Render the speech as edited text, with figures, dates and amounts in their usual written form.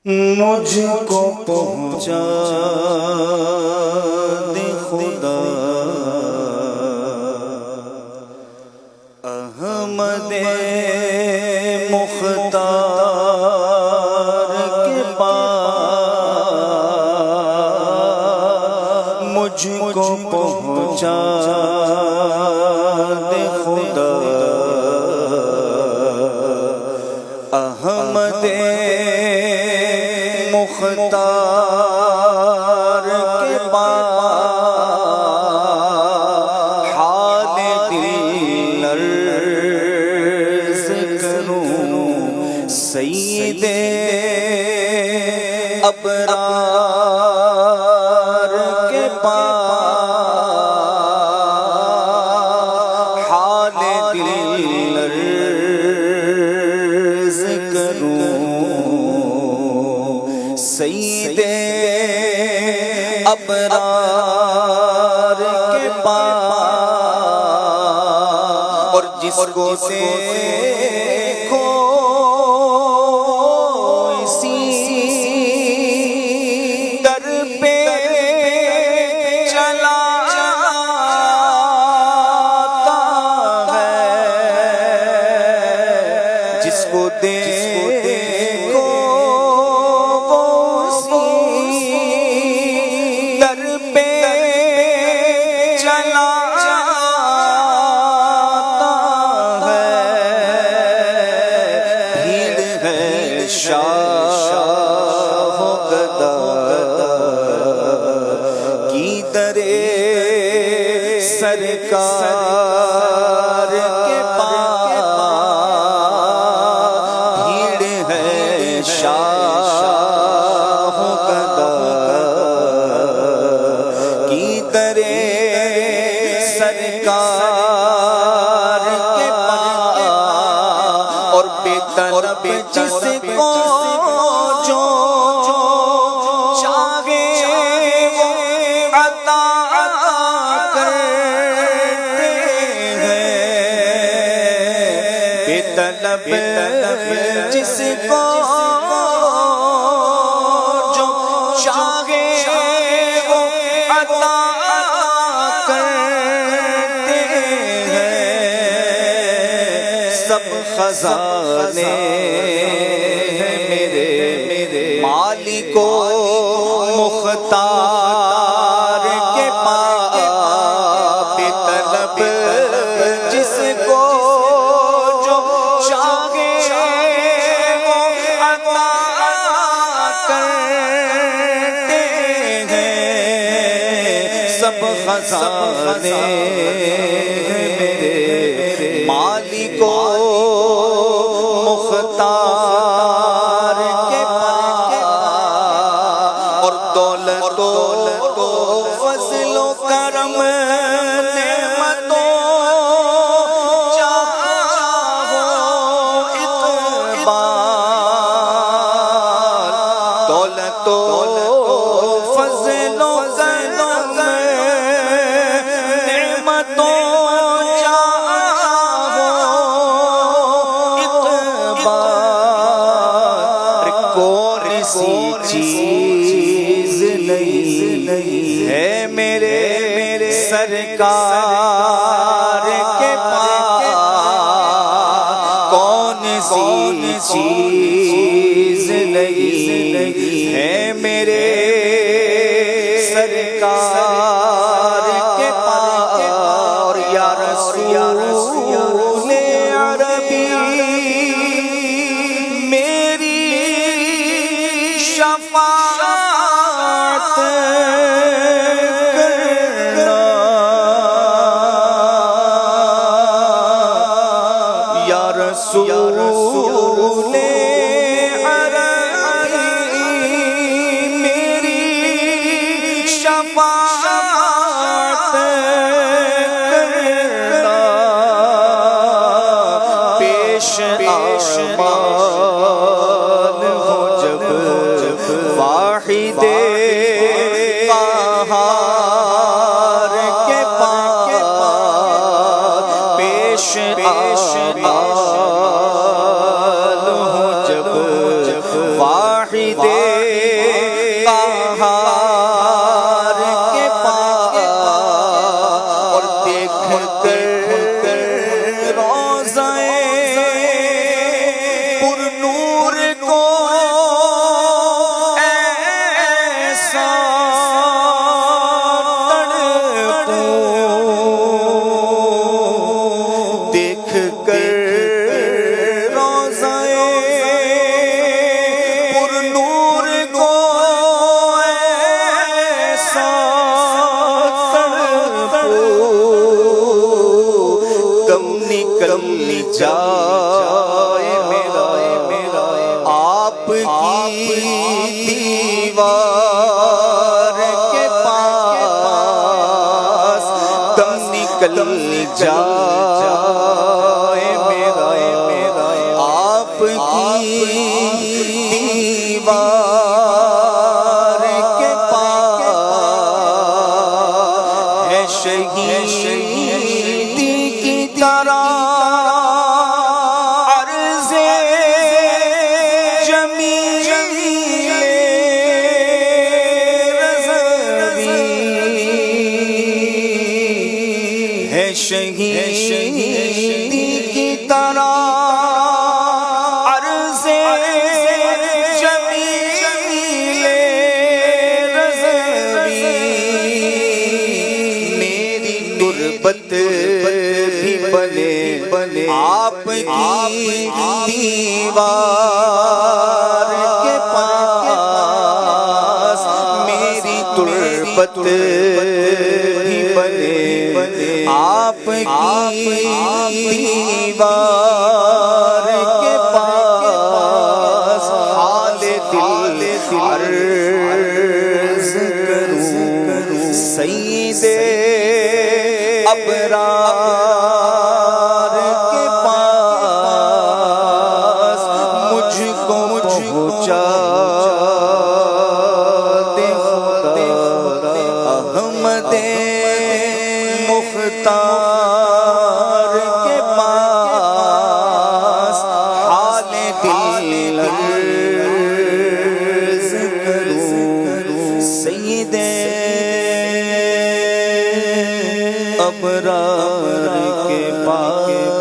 مجھ کو پہنچا دے خدا احمد مختار کے پاس مجھ کو پہنچا دے خدا احمد مختار کے پاس حال دل عرض کروں سید ابرار کے پاس حال دل عرض کروں سید ابرار کے پاس اور جس کو دیکھو اسی در پہ چلا آتا ہے جس کو دیکھو شاہ گدا کی درے سرکار کے پاس بھیڑ ہے شاہ گدا کی درے سرکار کے پاس اور بے طلب جس کو جو چاہے وہ عطا کرتے ہیں بے طلب جس کو جو چاہے وہ عطا کرتے ہیں سب خزانے مالک و مختار کے پاس بے طلب جس کو جو چاہے وہ عطا کرتے ہیں سب خزانے میرے مالک و مختار کے دولت و فضل و کرم نعمتوں چاہو اقبال دولت و فضل و کرم نعمتوں چاہو اقبال کون سی چیز نہیں ہے میرے سرکار کے پاس کون سی چیز نہیں ہے میرے سرکار کے پاس اور یا رسول عربی میری شفاعت کرنا یا رسول عربی میری شفاعت کرنا پیش آشمان ہو جب واحد قہار کے پاس پیش آشمان ہو جب واحد نکل جائے میرا آپ کی دیوار کے پاس، دم نکل جائے میرا آپ کی دیوار کے پاس، ہے شہیدی کی طرح عرض جمیل رضوی، ہے شہیدی کی طرح عرض جمیل رضوی، میری تربت بھی بنے آپ کی دیوار کے پاس، میری تربت بھی بنے آپ کی دیوار کے پاس، حال دل عرض کروں سید ابرار کے پاس، مجھ کو پہنچا دے خدا احمد مختار کے پاس، حال دل عرض کروں سید ابرار کے پاس۔